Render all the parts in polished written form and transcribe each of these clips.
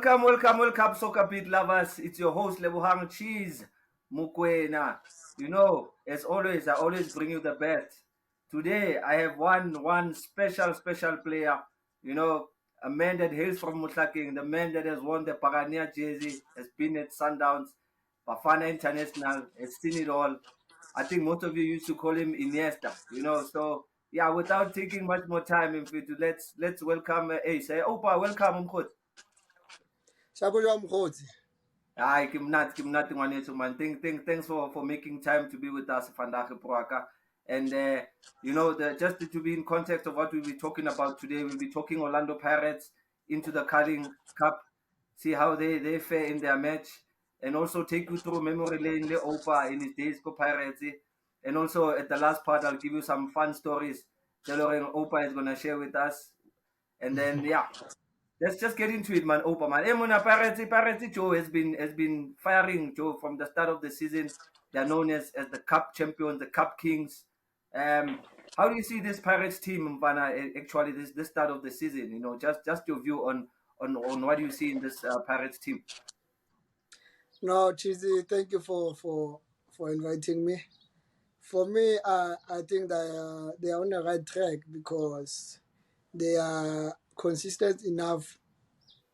Welcome, SoccerBeat lovers. It's your host, Lebohang Cheezboy Mokoena. You know, as always, I always bring you the best. Today, I have one special player. You know, a man that hails from Mutlaking, the man that has won the Pagania jersey, has been at Sundowns, Bafana International, has seen it all. I think most of you used to call him Iniesta. You know, so yeah. Without taking much more time, in fact, let's welcome Ace. Hey, Oupa, welcome, Umkhot. Sabulwa mkhosi. Hi, Kimnati Ngwanetu, man. Thanks for making time to be with us, Fandache Proaka. And, you know, just to be in context of what we'll be talking about today, we'll be talking Orlando Pirates into the Carling Cup, see how they fare in their match, and also take you through memory lane, Le Opa in his days for Pirates. And also at the last part, I'll give you some fun stories that Opa is going to share with us. And then, yeah, let's just get into it, man. Opa, man. Emuna Pirates Joe has been firing Joe from the start of the season. They're known as the Cup champions, the Cup Kings. How do you see this Pirates team, Mvana, actually this start of the season? You know, just your view on what you see in this Pirates team. No, Chizi, thank you for inviting me. For me, I think they are on the right track because they are consistent enough.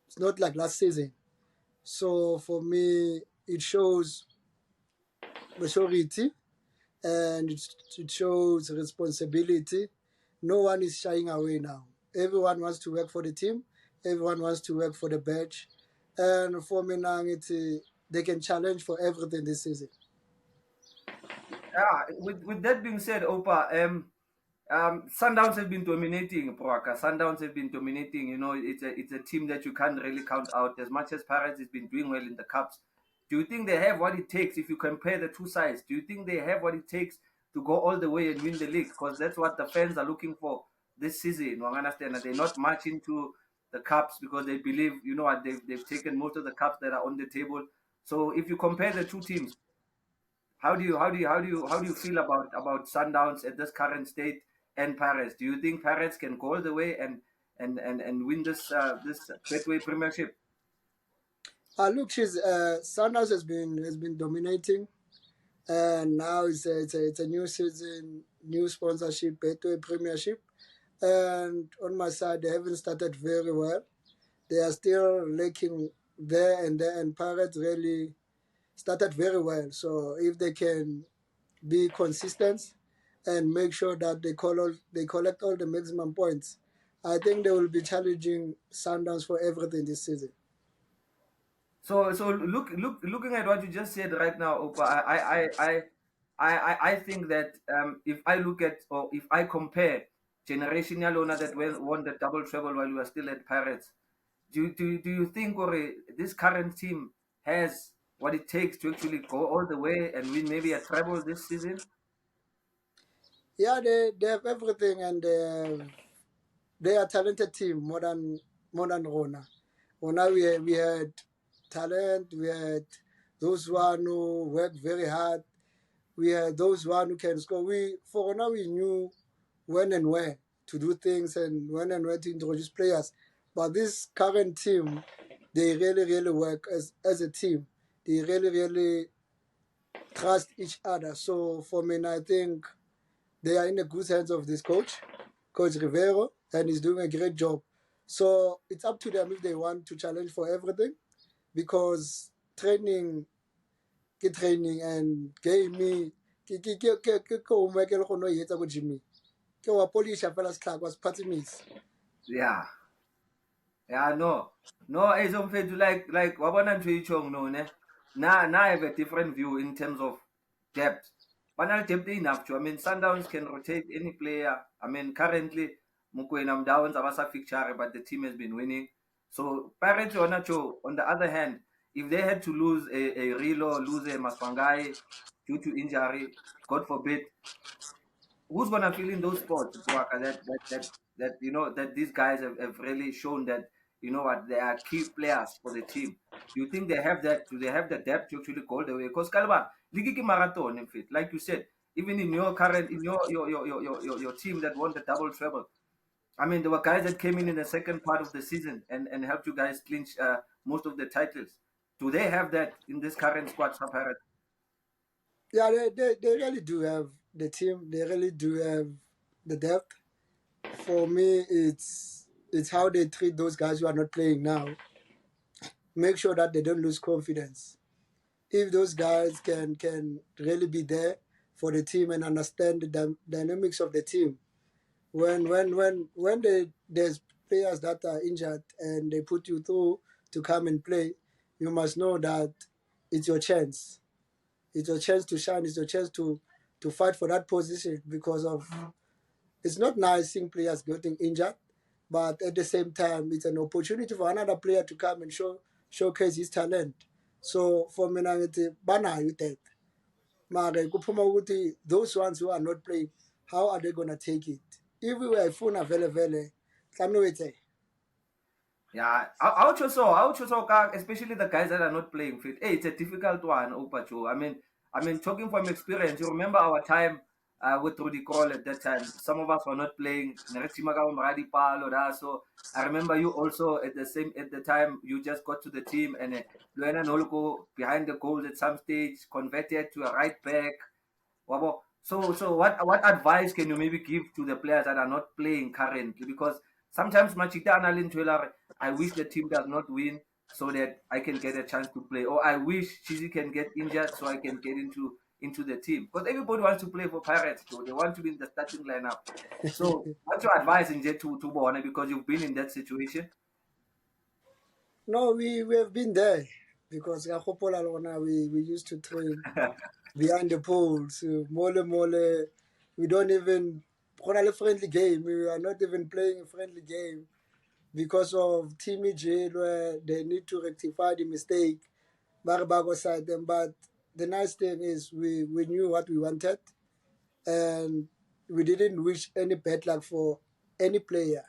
It's not like last season. So for me, it shows maturity and it shows responsibility. No one is shying away now. Everyone wants to work for the team. Everyone wants to work for the badge. And for me now, they can challenge for everything this season. With that being said, Opa, Sundowns have been dominating, Proaka. Sundowns have been dominating. You know, it's a team that you can't really count out. As much as Pirates has been doing well in the cups, do you think they have what it takes? If you compare the two sides, do you think they have what it takes to go all the way and win the league? Because that's what the fans are looking for this season. I understand that they're not much into the cups because they believe, you know what, they've taken most of the cups that are on the table. So if you compare the two teams, how do you feel about Sundowns at this current state and Paris? Do you think Paris can go all the way and win this Betway Premiership? Look, Sanders has been dominating, and now it's a new season, new sponsorship, Betway Premiership, and on my side they haven't started very well. They are still lacking there and there, and Pirates really started very well. So if they can be consistent and make sure that they collect all the maximum points, I think they will be challenging Sundowns for everything this season. So looking at what you just said right now, Opa, I think that if I look at or if I compare generational owner that won the double treble while we were still at Pirates, do you think or this current team has what it takes to actually go all the way and win maybe a treble this season? Yeah, they have everything, and they are a talented team more than Rona. Rona we had talent, we had those one who worked very hard, we had those one who can score. We for Rona we knew when and where to do things and when and where to introduce players. But this current team, they really work as a team. They really trust each other. So for me, I think they are in the good hands of this Coach Rivero, and he's doing a great job. So it's up to them if they want to challenge for everything, because training and gaming ke homework e le go no e etsa go gyming ke wa polisha fela setlhako se phatsimise. Yeah. Yeah, no, as of like wabona ntho e tjhong no ne. Now I have a different view in terms of depth. Banal depth enough to. I mean, Sundowns can rotate any player. I mean, currently Mokoena Mdawen's abasa fixture, but the team has been winning. So Pirates or Nacho, on the other hand, if they had to lose a Rilo, lose a Maswangai due to injury, God forbid, who's gonna fill in those spots, Buaka, that you know that these guys have really shown that you know what they are key players for the team. Do you think they have that? Do they have the depth to actually go the way? Because Kalba, Ligiki Marathon, in fact, like you said, even in your current in your team that won the double treble. I mean, there were guys that came in the second part of the season and helped you guys clinch most of the titles. Do they have that in this current squad, Pirates? Yeah, they really do have the team. They really do have the depth. For me, it's how they treat those guys who are not playing now. Make sure that they don't lose confidence. If those guys can really be there for the team and understand the dynamics of the team, there's players that are injured and they put you through to come and play, you must know that it's your chance. It's your chance to shine. It's your chance to fight for that position because of it's not nice seeing players getting injured, but at the same time, it's an opportunity for another player to come and showcase his talent. So for me, ngithi banayo that. Mara kuphuma ukuthi those ones who are not playing, how are they gonna take it? If we were funa vele vele, tlametse. Yeah, I would also, especially the guys that are not playing fit. Hey, it's a difficult one, Opacho. I mean, talking from experience, you remember our time with Rudy Kroll at that time. Some of us were not playing. So I remember you also at the time. You just got to the team and Luena Nolko behind the goals at some stage converted to a right back. Wabo. So what advice can you maybe give to the players that are not playing currently? Because sometimes Machita Analin I wish the team does not win so that I can get a chance to play. Or I wish Cheezy can get injured so I can get into the team. Because everybody wants to play for Pirates, though. They want to be in the starting lineup. So what's your advice in Jet to Bona because you've been in that situation? No, we have been there because we used to train behind the poles. Mole, we don't even a friendly game. We are not even playing a friendly game because of Timmy jail where they need to rectify the mistake. Barabago side them, but the nice thing is we knew what we wanted and we didn't wish any bad luck for any player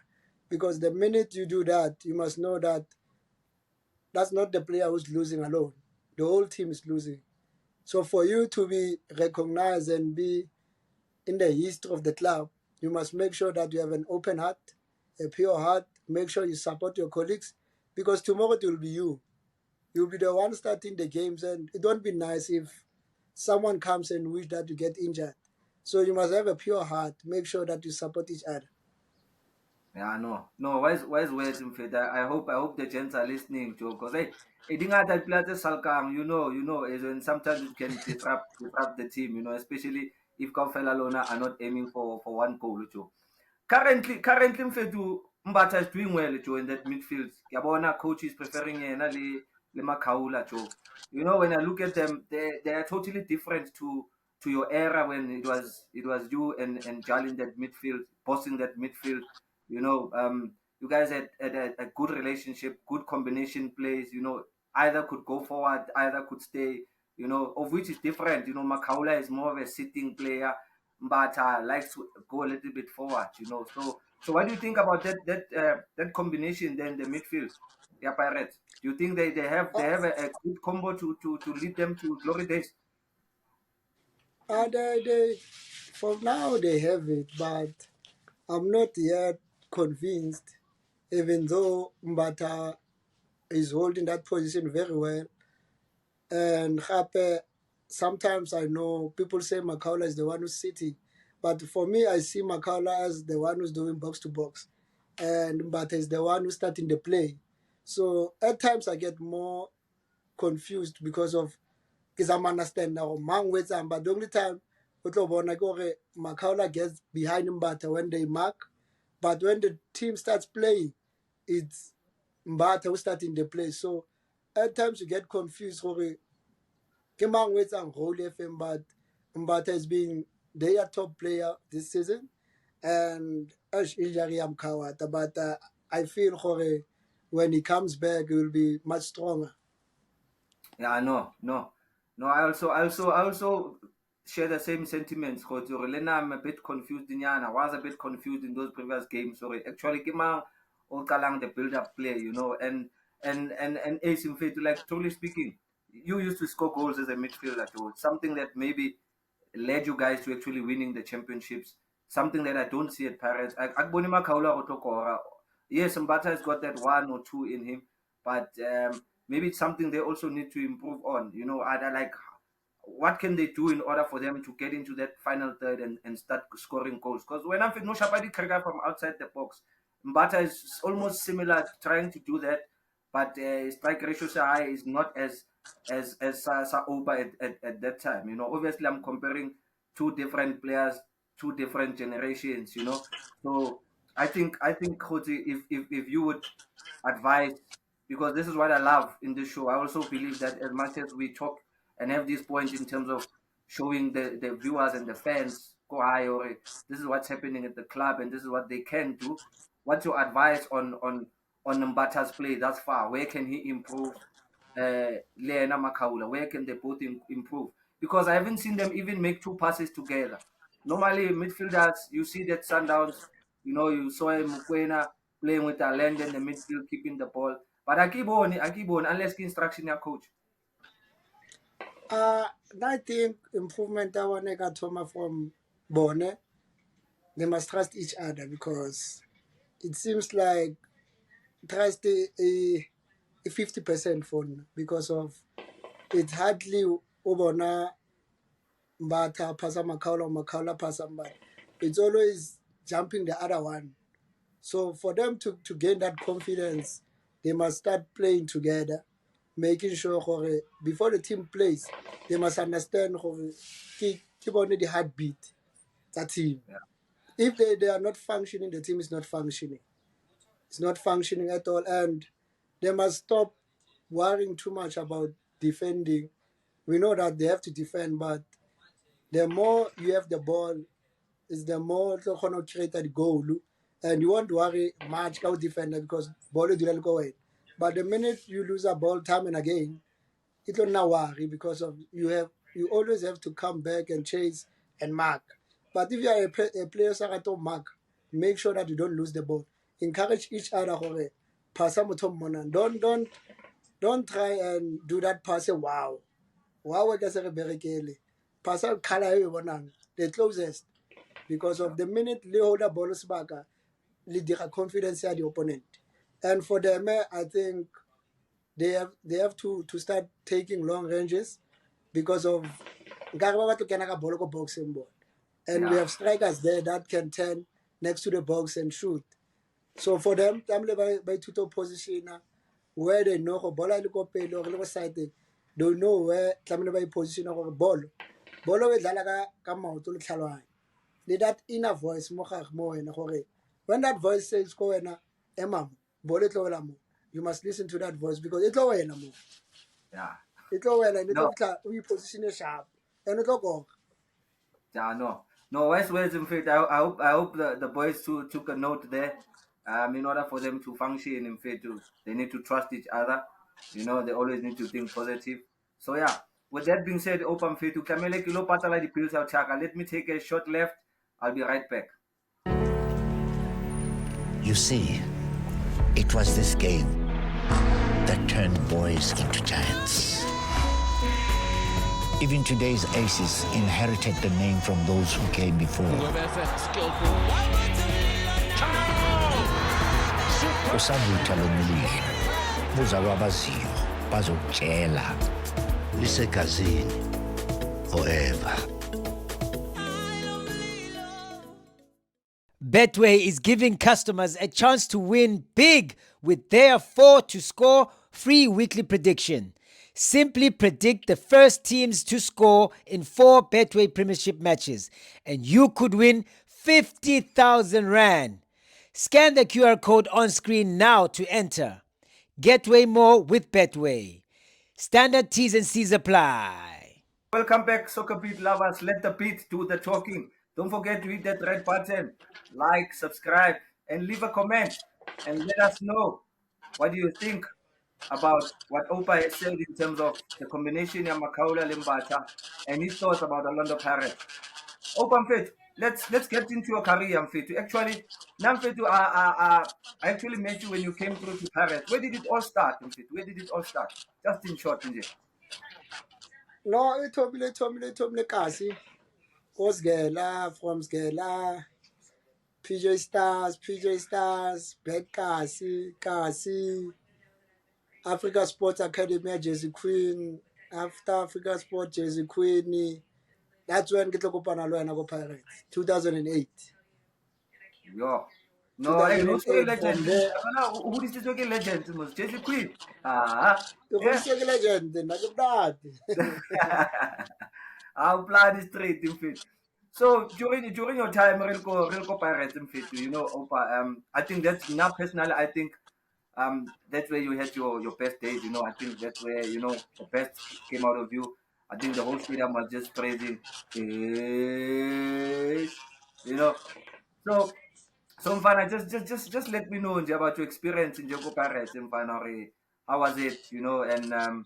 because the minute you do that, you must know that that's not the player who's losing alone. The whole team is losing. So for you to be recognized and be in the history of the club, you must make sure that you have an open heart, a pure heart. Make sure you support your colleagues because tomorrow it will be you. You'll be the one starting the games, and it won't be nice if someone comes and wish that you get injured. So you must have a pure heart. Make sure that you support each other. Yeah, no. Wise words, in fact. I hope the gents are listening, Joe, because hey, that players salkang, is when sometimes it can disrupt the team, especially if Kaufela Lona are not aiming for one goal, Joe. Currently, Mfetu Mbata is doing well, Joe, in that midfield. Yabona coach is preferring le Makaula, Joe. When I look at them, they are totally different to your era when it was you and Jal in that midfield, bossing that midfield. You guys had a good relationship, good combination plays. Either could go forward, either could stay. Of which is different. Makaula is more of a sitting player, but likes to go a little bit forward. So what do you think about that combination then the midfield? Yeah, Pirates. Do you think they have a good combo to lead them to glory days? For now they have it, but I'm not yet convinced. Even though Mbata is holding that position very well, and Hape, sometimes I know people say Makaula is the one who's sitting, but for me, I see Makaula as the one who's doing box to box, and Mbata is the one who's starting the play. So at times I get more confused because of because I'm understand now man with them, but the only time Makaula gets behind Mbata when they mark, but when the team starts playing, it's Mbata who's starting the play. So at times you get confused. Ke mang o etsang role FM, but Mbata has been their top player this season, and Ash injury am Kawata, but I feel when he comes back, he will be much stronger. Yeah, no. I also share the same sentiments. Because I'm a bit confused in Yana. I was a bit confused in those previous games. Sorry, actually, Kima Okalang the build-up play, and Ace in fact, like truly speaking, you used to score goals as a midfielder too. Something that maybe led you guys to actually winning the championships. Something that I don't see at Pirates. Agbonima Kaula Otokora. Yes, Mbata has got that one or two in him, but maybe it's something they also need to improve on. You know, either like what can they do in order for them to get into that final third and start scoring goals? Because when I'm no Shapadi Krega from outside the box, Mbata is almost similar trying to do that, but strike ratio high is not as Oupa at that time. You know, obviously I'm comparing two different players, two different generations. You know, so I think Khoti, if you would advise, because this is what I love in this show. I also believe that as much as we talk and have this point in terms of showing the viewers and the fans go high, or this is what's happening at the club and this is what they can do. What's your advice on Mbata's play thus far? Where can he improve? Leena Makaula, where can they both improve? Because I haven't seen them even make two passes together. Normally, midfielders, you see that Sundowns, you know, you saw Mokoena playing with Talend in the midfield, keeping the ball. But I keep on, unless instruction your coach. I think improvement I want to get from Bone. They must trust each other because it seems like trust a 50% phone because of it's hardly Obona Mbata Pasa Makaula Pasa Mbata. It's always jumping the other one. So for them to gain that confidence, they must start playing together, making sure before the team plays, they must understand keep on the heartbeat that team. Yeah. If they are not functioning, the team is not functioning. It's not functioning at all, and they must stop worrying too much about defending. We know that they have to defend, but the more you have the ball, is the more to create the goal. And you won't worry much about defender because ball will go away. But the minute you lose a ball time and again, it will not worry because of you always have to come back and chase and mark. But if you are a player who mark, make sure that you don't lose the ball. Encourage each other. Pass don't try and do that pass. Wow. Wow, it doesn't berekele. Pass out color the closest because of the minute they hold the ball back, they have confidence in the opponent. And for them, I think they have to start taking long ranges because of boxing ball. And we Yeah. have strikers there that can turn next to the box and shoot. So for them, by tuto position where they know ball or side, they know where by position or ball. Ball we dlala ka maoto le tlhaloganya. Le that inner voice mo gare mo wena gore when that voice says go wena emam ball e tlo wela mo, you must listen to that voice because e tlo wena mo. Yeah. E tlo wela and e tlo No. tla o position sharp and e tlo go. Yeah, no. No, West Wales, in fact, I hope the boys took a note there. In order for them to function, in fact, they need to trust each other. You know, they always need to think positive. So yeah, with that being said, open faith to Kamele Kilo Patala the pills out Chaka. Let me take a short left. I'll be right back. You see, it was this game that turned boys into giants. Even today's aces inherited the name from those who came before. Usavutha lo mulilo, buzalwa abaziyo, bazokutshela, lisegazini forever. Betway is giving customers a chance to win big with their 4 to score free weekly prediction. Simply predict the first teams to score in 4 Betway Premiership matches, and you could win 50,000 Rand. Scan the QR code on screen now to enter. Get way more with Betway. Standard T's and C's apply. Welcome back, SoccerBeat lovers. Let the beat do the talking. Don't forget to hit that red button, like, subscribe, and leave a comment. And let us know what do you think about what Opa has said in terms of the combination of Makaula Limbata and his thoughts about Orlando Pirates. Opa Mfethu, let's get into your career, Mfethu. Actually, Namfethu, I actually met you when you came through to Pirates. Where did it all start, Mfethu? Where did it all start? Just in short, Nje. No, it told me kasi. Osgela from Sgela, PJ Stars, Bad Kasi. Africa Sports Academy, Jersey Queen. After Africa Sports, Jersey Queen. That's when get go Panalo go Pirates. 2008. Yo. No, hey, no, so 2008 legend. from there. Who is this talking legend? Must Jesse Queen. Ah, You yeah. could legend. Not I'll plan this straight in fit. So during your time, real go Pirates in fit, Opa, I think that's now personally, I think that's where you had your best days, I think that's where, the best came out of you. I think the whole stadium was just praising, yes, you know. So Mfana, just let me know nje about your experience in Joko Pirates, Mfana. How was it, and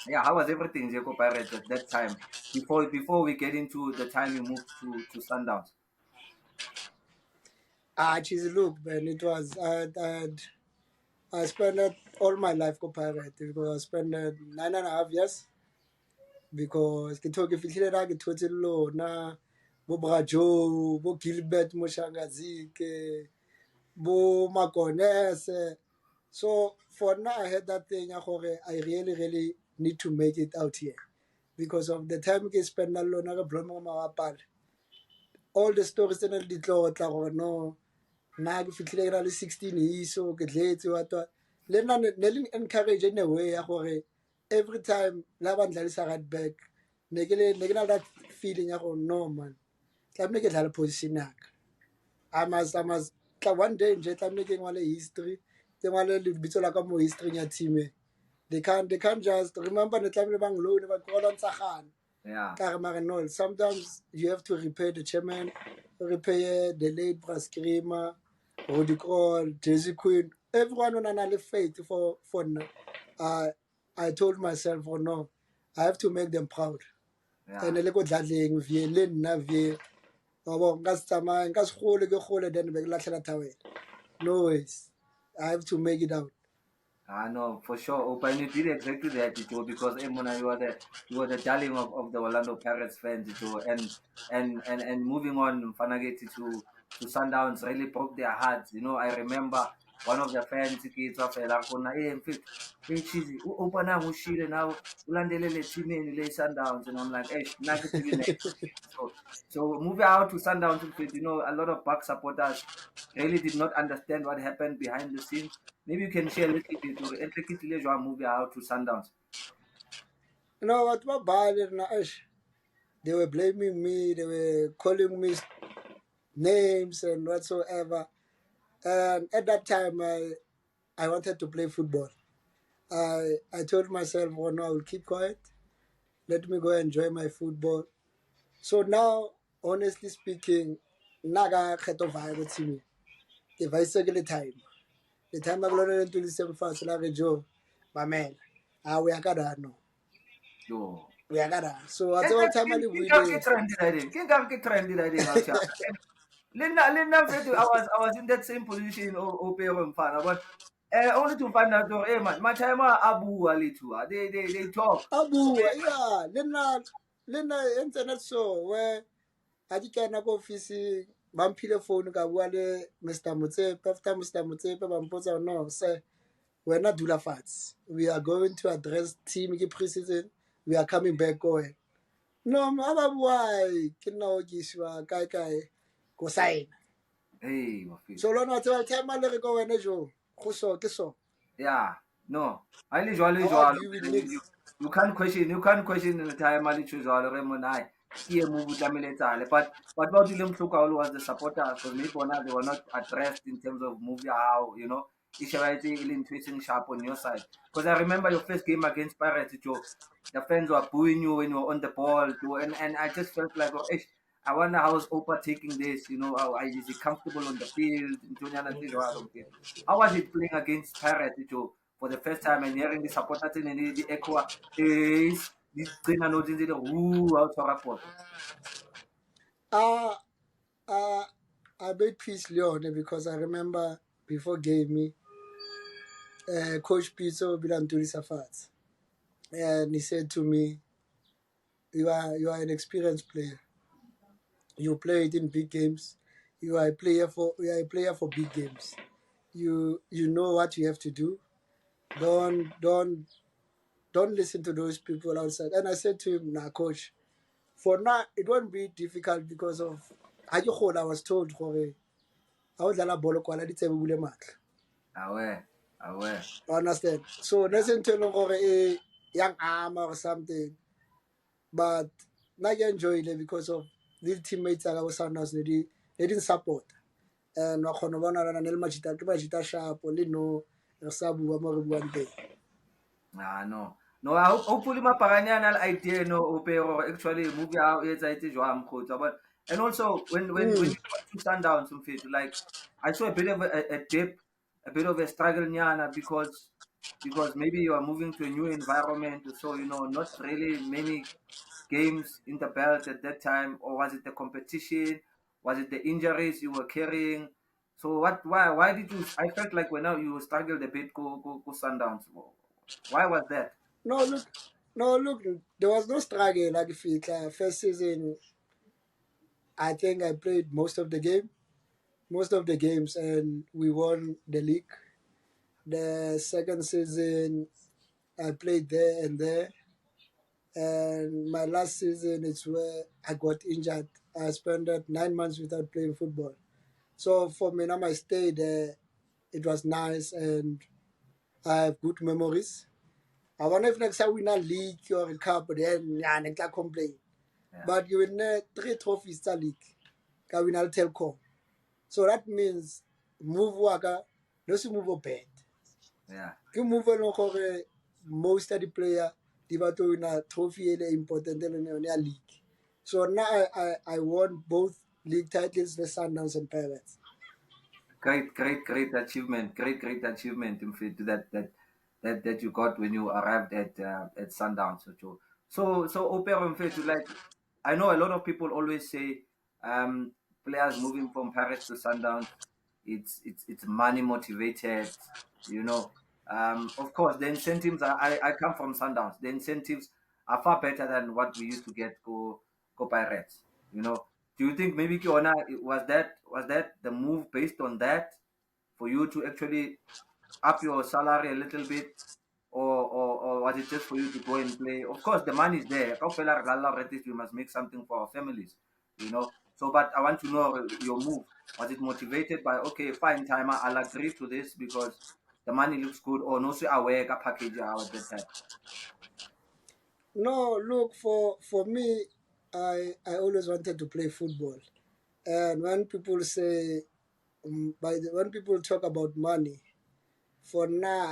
yeah, how was everything in Joko Pirates at that time before we get into the time you moved to Sundowns? Cheesy look, man. It was I spent all my life go Pirate because I spent 9.5 years because ke thoke fihlile ra ke thotse lona bo Brajo bo Gilbert Moshangazike bo Makonese. So for now I had that thing I really need to make it out here because of the time ke spend alone ga bloma mawapal. All the stories tse ne di tlo tla go no na ke fitlhile ke na le 16 iso ke tletse wa le nna ne le encourage in a way ya gore every time la ba ndlalisa right back ne ke na that feeling ya go no man tlamehile ke dlala position yaka I must tla one day nje tlamehile ke ngwale history ke ngwale lebitso la ka mo history ya team they can't just remember ne tlamehile bang loan ba kola ntsagana. Yeah. No, sometimes you have to repay the chairman, repay the late Braskrima, Rudi Kroll, Jesse Queen. Everyone on another faith for I told myself, oh no, I have to make them proud. And Yeah. I go dadling vie len na vie. Abo ngas tama ngas khole ke khole then be la tlhela thawe. No ways. I have to make it out. I know for sure. Opa, and you did exactly that, because Mona, you are the darling of the Orlando Pirates fans, and moving on, Fanageti to Sundowns really broke their hearts. I remember one of the fans, kids of Elakona, hey, in fact, hey, Cheesy, Opa na mushile now, ulandelele team in the Sundowns, and I'm like, hey, negative. So moving out to Sundowns, in fact, a lot of back supporters really did not understand what happened behind the scenes. Maybe you can share a little bit or intricately movie out to Sundowns. You know what my bad na ish. They were blaming me, they were calling me names and whatsoever. And at that time, I wanted to play football. I told myself, oh no, I will keep quiet. Let me go enjoy my football. So now, honestly speaking, naga kgeto vibe to me. If I say the time, I go to the same fast like Joe, my man. We are gonna no. Yo. We are gonna. So at all time, we King trendy that day. King trendy that day out here. Linda, I was in that same position Opera fan, but only to find out, hey man, my time Abu Ali too. They talk. Abu, yeah, Lena internet so where I can go office bampile phone ka bua le Mr. Motsepe after Mr. Motsepe ba mpotsa no sir we're not dula fats we are going to address team ke preseason we are coming back go no ma why ke no ke shwa kai go sign Hey, my face. so lona tse time le re go wena jo go so ke so Yeah, no. I how usual. argue with me You can't question the time I usual remonai. Here move tlamele but what William Flukau was the supporters because maybe they were not addressed in terms of movie how, each variety facing sharp on your side. Because I remember your first game against Pirates, Joe. The fans were booing you when you were on the ball, too, and I just felt like, oh, I wonder how's Opa taking this, is he comfortable on the field? How was it playing against Pirates for the first time and hearing the supporters and the echo is this trainer notes in the out for rapport? uh uh I made peace Leon because I remember before game me Coach Pizzo Bilantuli Safat. And he said to me, you are an experienced player. You played in big games. You are a player for big games. You know what you have to do. don't listen to those people outside. And I said to him, nah, coach, for now it won't be difficult because of I was told I was la bolo kwala di tsebe bule matla. Aware. Understand? So listen to a young arm or something. But now you enjoy it because of these teammates that I was Sundowns, they didn't support. And wa khona bona rana ne le majita ke majita sharp le no re sa bua mo re buang teng. No. No, I hope hopefully Maparanyana idea no pero actually movie out it's jwang khotsa but and also when you got to Sundowns some fit like I saw a bit of a dip, a bit of a struggle nyana because maybe you are moving to a new environment so not really many games in the belt at that time or was it the competition, was it the injuries you were carrying, so why did you I felt like when now you struggled a bit go Sundowns, why was that? No look, no look. There was no struggle like if it first season. I think I played most of the games, and we won the league. The second season, I played there and there, and my last season is where I got injured. I spent 9 months without playing football. So for me, now I stay there. It was nice, and I have good memories. I wonder if next time we not league or a cup, then yeah, I can complain. Yeah. But you win 3 trophies the league. Can we not telco? So that means move waka, no si move bad. Yeah. You move no kore most of the player di ba to win a trophy ele important in the league. So now I won both league titles, the Sundowns and Pirates. Great achievement. Great achievement in fact that you got when you arrived at Sundowns. So Opera in fact, like I know a lot of people always say players moving from Paris to Sundowns, it's money motivated, you know. Of course the incentives are I come from Sundowns. The incentives are far better than what we used to get go Pirates, you know. Do you think maybe Kiona was that the move based on that for you to actually up your salary a little bit, or was it just for you to go and play? Of course, the money is there. Kaofela re dlala hore at least we must make something for our families, you know. So, but I want to know your move. Was it motivated by okay, fine, timer, I'll agree to this because the money looks good, or no, say aware ka package at that time. No, look for me, I always wanted to play football, and when people say when people talk about money, for now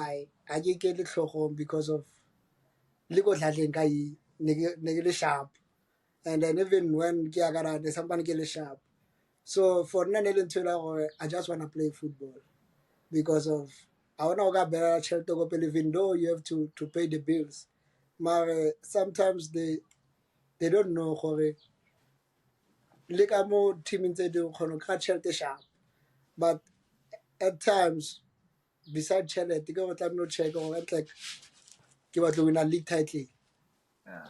I get it home because of legal nigga sharp, and then even when kiagara there's somebody get sharp. So for now I just wanna play football because of I wanna get better shelter go play even though you have to pay the bills. But sometimes they don't know gore le ka mo teaming tse dingwe kgona ka tšhelete sharp, but at times beside tšhelete ke go tla no check gore like ke batla wina league title Yeah.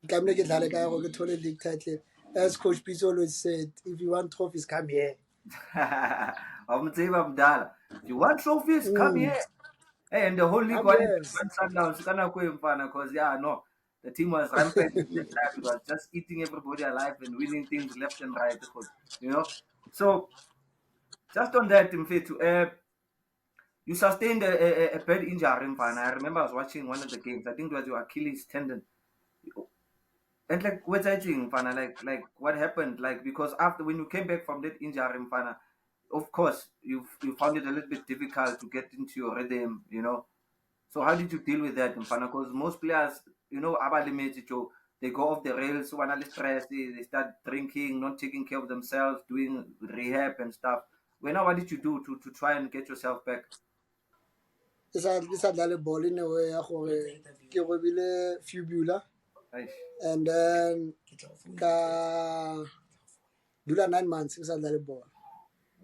tlamehile ke dlale ka gore ke thole league title. As Coach Pizzo always said, if you want trophies come here. Mdala. If you want trophies, come here. Hey, and the whole league Come wanted here. to run Sundowns. Kana because no, the team was rampant at that time. It was just eating everybody alive and winning things left and right. You know. So just on that, Mfethu, you sustained a bad injury, Mfana. I remember I was watching one of the games. I think it was your Achilles tendon. And like, what's that thing, Mfana? Like, what happened? Like, because after when you came back from that injury, Mfana, of course, you found it a little bit difficult to get into your rhythm, you know. So how did you deal with that, Mfana? Because most players, they go off the rails, when they stress, they start drinking, not taking care of themselves, doing rehab and stuff. What did you do to try and get yourself back? Isa dlale ball in a way ya gore ke robile fibula, Aish. and then ka dula 9 months isa dlale ball.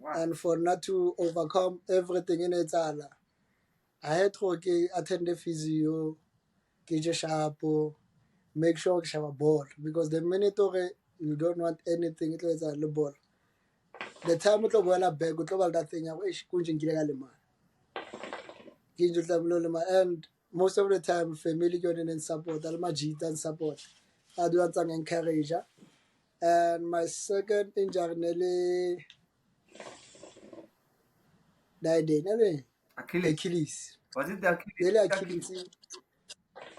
Wow. And for not to overcome everything in etsala, I had to attend the physio, ke je sharpo, make sure ke shaba ball because the minute you don't want anything it is the ball. The time it go back, go that thing, kunje nkile ka lemala. and most of the time family going and support almajita and support I do want encourage her. And my second injury nearly died Achilles. Was it the Achilles? Nearly Achilles.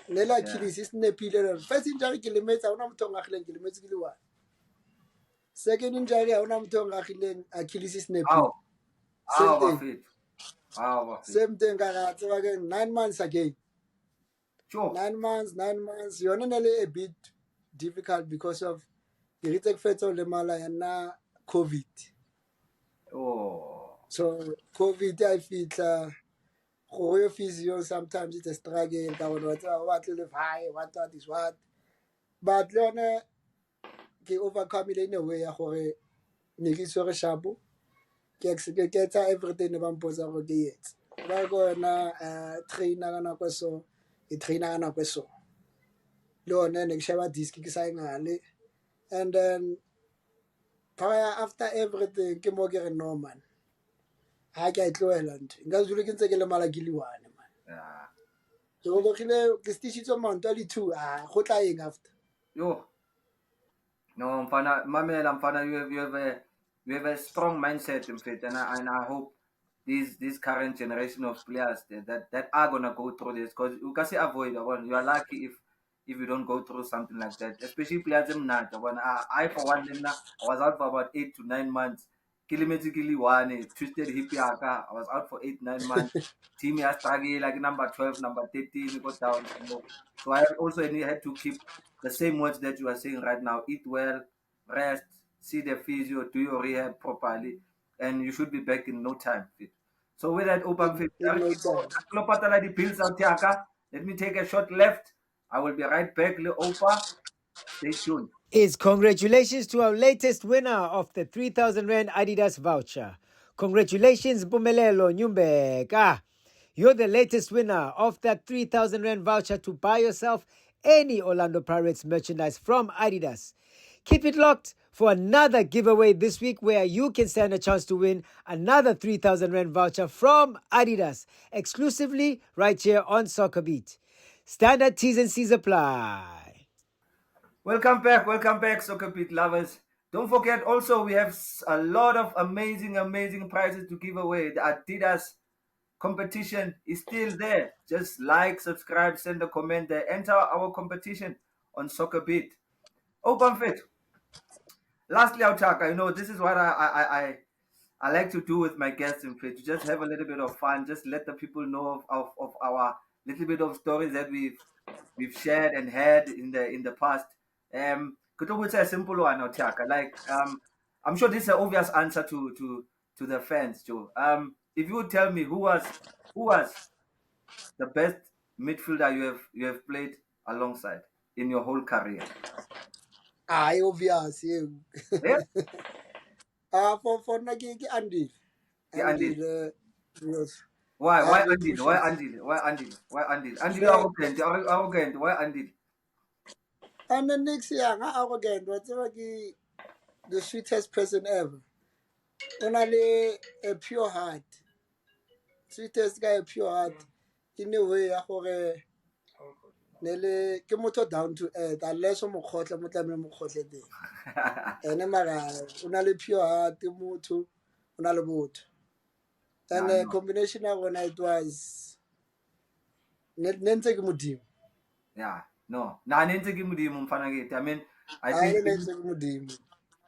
Nearly Achilles is nepile. First injury kilometer una mtu ngakile kilometer kiliwa. Second injury una mtu ngakile Achilles is nepile. Same thing. Same thing again 9 months again. Sure. 9 months. You're not a bit difficult because of the retake fetal lemala and now COVID. Oh. So COVID I feel choreography physio sometimes it's a struggle. What live high, what is what. But learn ke overcome it in a way gore ne ke tsore shapo. Ke get everything ba mposa go ke yetsa. Ba go na trainer kana kwa so e trainer kana kwa so. Lo ne ke sheba disc ke sa ngale. And then after everything ke mo ke re no man. Ha ke a tloela ntho. Nka zulu ke ntse ke le mala ke liwane man. Yeah. So go khile ke stitchitswa mount ali 2 go tla eng after. Yo. No, mfana, Mamela, mfana, you have a strong mindset in faith, and I hope this current generation of players that are gonna go through this, because you can say avoid one. You are lucky if you don't go through something like that, especially players in not one. I for one, I was out for about 8 to 9 months. Kilometrically one twisted hip yaka. I was out for 8 9 months. Team has struggled like number 12, number 13, we got down. So I also had to keep the same words that you are saying right now. Eat well, rest, see the physio, do your rehab properly, and you should be back in no time. So with that open fit, the pills out here. Let me take a short left. I will be right back, Opa. Stay tuned. Is congratulations to our latest winner of the 3,000 Rand Adidas voucher. Congratulations, Bumelelo Nyumbek. You're the latest winner of that 3,000 Rand voucher to buy yourself any Orlando Pirates merchandise from Adidas. Keep it locked for another giveaway this week where you can stand a chance to win another 3,000 Rand voucher from Adidas, exclusively right here on SoccerBeat. Standard T's and C's apply. Welcome back, SoccerBeat lovers. Don't forget also we have a lot of amazing prizes to give away. The Adidas competition is still there. Just like, subscribe, send a comment there. Enter our competition on SoccerBeat. Open fit. Lastly, Autaka, this is what I like to do with my guests in fit. To just have a little bit of fun, just let the people know of our little bit of stories that we've shared and had in the past. Could always say a simple one, Autaka. Like I'm sure this is an obvious answer to the fans, Joe. If you would tell me who was the best midfielder you have played alongside in your whole career? Obvious. Yeah? For Nagi Andy. Yeah, Andy. Yes. Why Andy? Why Andy? Why Andy? Why Andy? Andy, you're arrogant. Why Andy? And the next year, I'm arrogant. Whatever the sweetest person ever. Only a pure heart. Sweetest guy, a pure heart. In a way, nele ke motho down to earth unless o mokgotla mo tlamele mokgotle teng ene mara una le pure heart motho una le botho and the combination of when it was nentse ke modimo yeah no na nentse ke modimo mfana ke I mean I think nentse ke modimo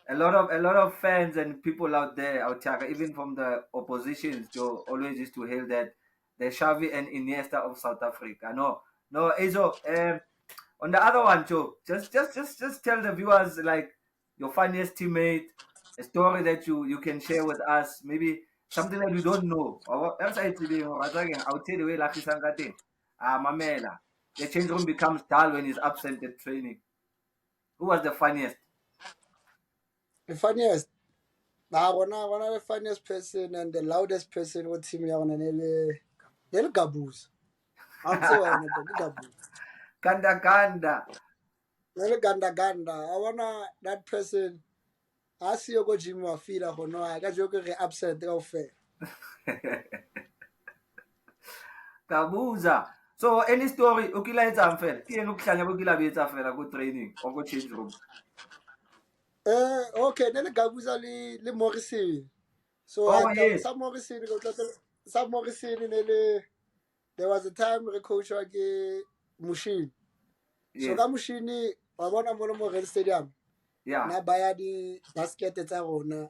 a lot of fans and people out there even from the oppositions Joe always used to hail that the Xavi and Iniesta of South Africa. No Ezo, on the other one, Joe, just tell the viewers like your funniest teammate, a story that you can share with us, maybe something that we don't know. Or else I tell you, I would say the way Lucky Sangate, Mamela, the change room becomes dull when he's absent at training. Who was the funniest? the funniest one of the funniest person and the loudest person with team ya ona nele Gabus I'm so on Gabus Ganda. nele ganda I wanna that person I see you go gym wa feel no I got you go absent go fair. Kabuza. So any story ukila etsa fela. Ke eng ukuhlanya bokila betsa fela go training or go change room. Okay, then Gabuza le Morrison. So Oh yes. some Morrison some Morrison there was a time re coach wa ke Mushini. So Yes. ka Mushini wa bona mo Red Stadium. Yeah. Na baya di basket tsa rona.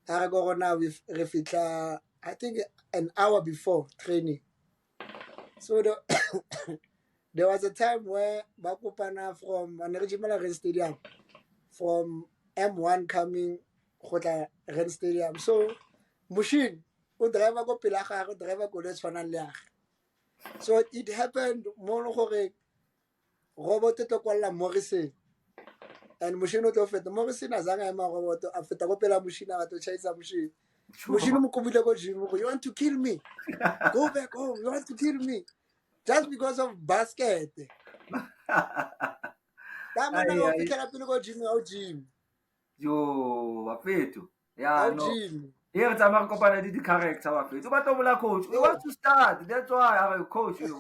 A re go rona re fitla I think an hour before training. So there was a time where Bakupana from Anarjimala Red Stadium from M1 coming Kota Red Stadium. So Mushin, o driver go pila ga go driver go le tshwanang le age. So it happened mo gore robot to kwalla Morrison. And Mushin o to feta Morrison azanga ema robot a feta go pela Mushin a to chaisa Mushin. Mushin mo kubile go gym go, you want to kill me? Go back home. You want to kill me? Just because of basket. That man Ay go ay. fikela pele go gym au gym. Yo, afetu. Yeah, Au no. gym. Here tama kopana di character afetu. But obula coach. We want to start. That's why I will coach you.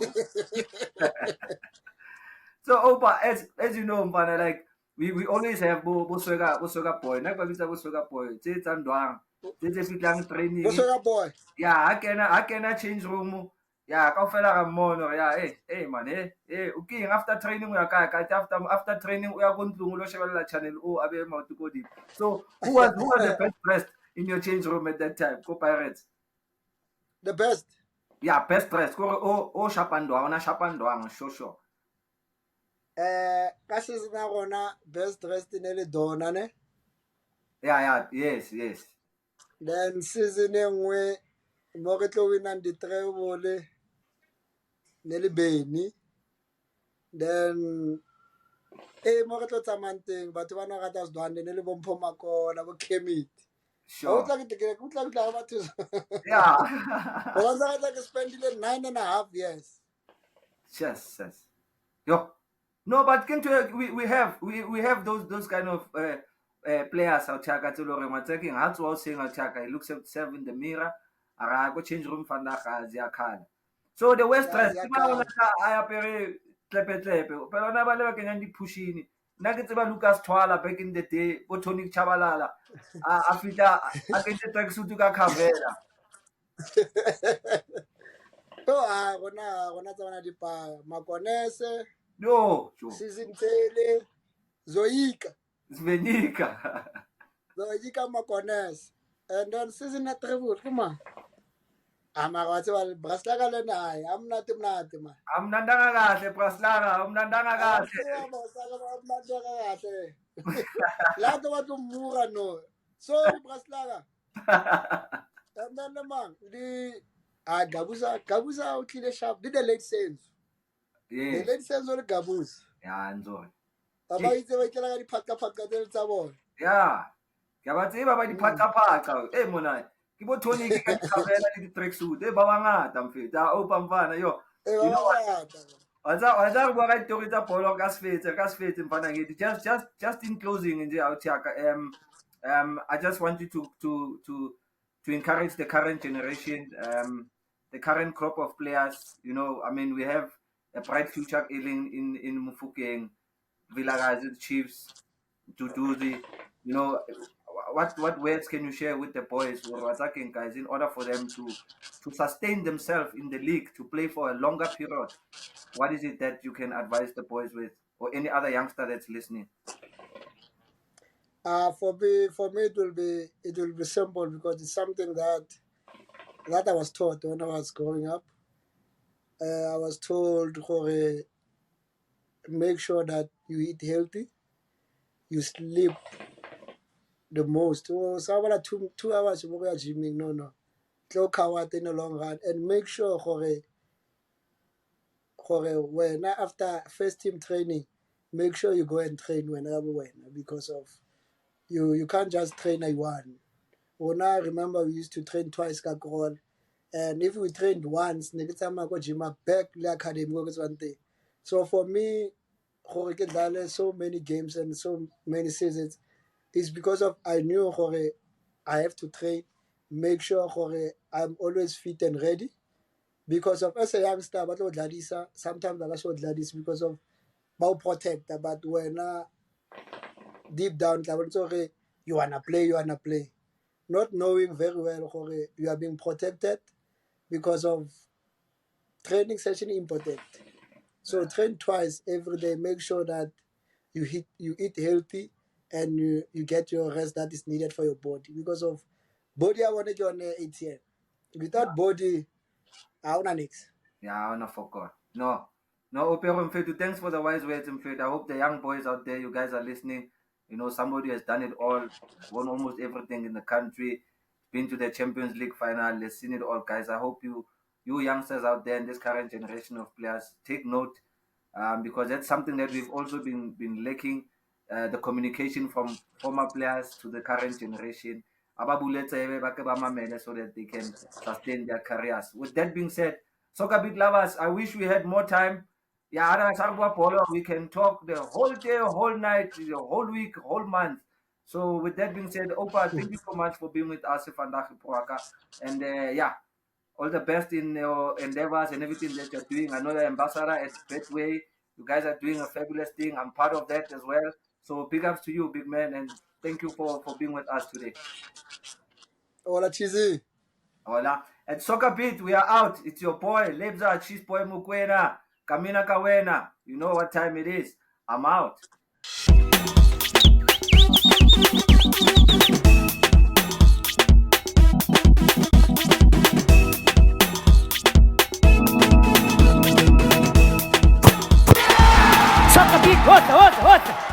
So Opa, as you know, man, like we always have bo swega boy. Like ba bitsa bo swega boy. Tse tsandwang. Tse fitlang What's training. up, boy? Yeah, I can change room. Yeah, ka fela ga mmono. Yeah, hey man, okay, after training we are after training we are going to lo shebella channel o abe maoto go deep. So who was the best dressed in your change room at that time? Go Pirates. The best. Yeah, best dressed. Go o shapandwa, ona shapandwa, sure. Ka season na rona best dressed in le Dona ne. Yeah, yes. Then season e nngwe mo re tlo wina di treble ne le Beni. Then mo re tlo tsamanteng batho ba no rata Sdwane ne le Bompho Makona bo Kemit. O Sure. tla ke utla batho. Yeah. Ba ba rata ke spendile 9.5 years. Yes. Yo. No, but we have those kind of players out here. Katulore Mataking, how to all saying out here. He looks himself in the mirror. Ara go change room fanda ziakala. So the West Yeah, Rest, Ziakala. I apere tlepe. Pero na bale ba kenyang di pushini. Na ke tseba Lucas Twala back in the day, Botonic Chabalala. A fita a ke tracksuit ka Cavera. Rona tsona di pa Makonese, No, season tele, Zoika Svenika. Makonese. And then season na treble, come on. Ama wa Braslaga le nae, amnati man. Amnandanga kahle Praslaga, amnandanga kahle. Amnati kahle. Lato wa tumura no. Sorry Braslaga. And then the man, Gabuza o tlile sharp, did the late sales. The Yes. late sales o le Gabuz. Yeah, nzori. Ba itse ba itlela ka diphaka tsa bona. Yeah. Ke a ba tseba ba diphaka-phaka. Mona. Ke bo Tony ke ka di-Cavera le di-tracksuit. Ba bangata mfetha. Oupa mfana yo. You know what? Waza re bua ka ditori tsa bolo ka se fetse mfana ngeti. Just in closing nje out here. I just want you to encourage the current generation, the current crop of players. You know, I mean, we have a bright future in Mufukeng, Villarreal, Chiefs, Duduzi. You know, what words can you share with the boys who are attacking guys in order for them to sustain themselves in the league to play for a longer period? What is it that you can advise the boys with, or any other youngster that's listening? For me, it will be simple because it's something that I was taught when I was growing up. I was told, make sure that you eat healthy, you sleep the most. So I want 2 hours we are gymming. No. Clock out in the long run and make sure, when after first team training, make sure you go and train when because of you can't just train at one. Well, now I remember we used to train twice kakrol. And if we trained once, next time I go gym back the academy works one day. So for me, so many games and so many seasons is because of I knew I have to train, make sure I'm always fit and ready. because of as a youngster, but sometimes I also Gladys because of how protect. But when deep down, you wanna play, not knowing very well you are being protected because of training session important. So train twice every day. Make sure that you eat healthy and you get your rest that is needed for your body because of body. I want to join ATM. Without body, I want nix. Yeah, I wanna forgot. No. No, Opero Mfetu, thanks for the wise words, Mfetu. I hope the young boys out there, you guys are listening. You know, somebody has done it all, won almost everything in the country, been to the Champions League final, has seen it all, guys. I hope you youngsters out there in this current generation of players take note, because that's something that we've also been lacking, the communication from former players to the current generation. Ababuletse ba ke ba mamele so that they can sustain their careers. With that being said, SoccerBeat lovers, I wish we had more time. Yeah, we can talk the whole day, whole night, the whole week, whole month. So with that being said, Opa, thank you so much for being with us, and yeah, all the best in your endeavors and everything that you're doing. I know the ambassador at Betway, you guys are doing a fabulous thing. I'm part of that as well. So big ups to you, big man, and thank you for being with us today. Hola, Cheezy. Hola. At SoccerBeat, we are out. It's your boy, Lebza Cheezboy Mokoena, Kamina Kawena. You know what time it is. I'm out. SoccerBeat, what?